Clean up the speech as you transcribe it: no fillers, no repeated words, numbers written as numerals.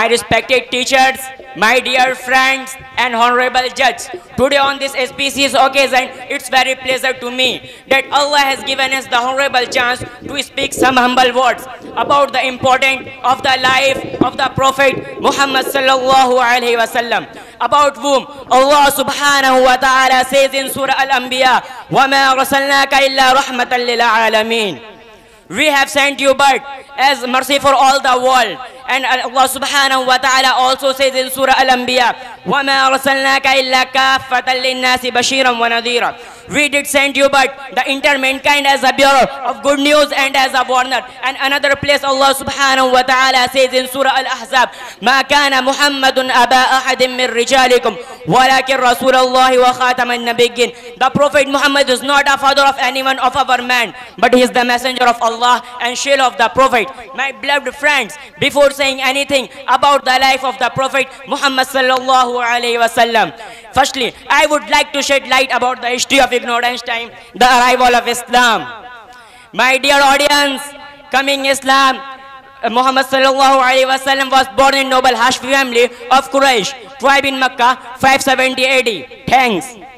My respected teachers, my dear friends and honorable judge, today on this auspicious occasion, it's very pleasure to me that Allah has given us the honorable chance to speak some humble words about the importance of the life of the Prophet Muhammad sallallahu alaihi wasallam, about whom Allah subhanahu wa ta'ala says in Surah Al-Anbiya, وَمَا أَرْسَلْنَاكَ إِلَّا رَحْمَةً لِلْعَالَمِينَ. We have sent you but as mercy for all the world. And Allah subhanahu wa ta'ala also says in Surah Al-Anbiya, وَمَا أَرْسَلْنَاكَ إِلَّا كَافَّةً لِلنَّاسِ بَشِيرًا وَنَذِيرًا. We did send you but the entire mankind as a bearer of good news and as a warner. And another place Allah subhanahu wa ta'ala says in Surah Al-Ahzab, مَا كَانَ مُحَمَّدٌ أَبَا أَحَدٍ مِّن رِجَالِكُمْ وَلَكِنْ رَسُولَ اللَّهِ وَخَاتَمَ النَّبِيِّينَ. The Prophet Muhammad is not a father of anyone of our man, but he is the messenger of Allah and shield of the Prophet. My beloved friends, before saying anything about the life of the Prophet Muhammad sallallahu alaihi wasallam, firstly, I would like to shed light about the history of ignorance time, the arrival of Islam. My dear audience, coming Islam, Muhammad sallallahu alaihi wasallam was born in noble Hashmi family of Quraysh, tribe in Makkah, 570 AD. Thanks.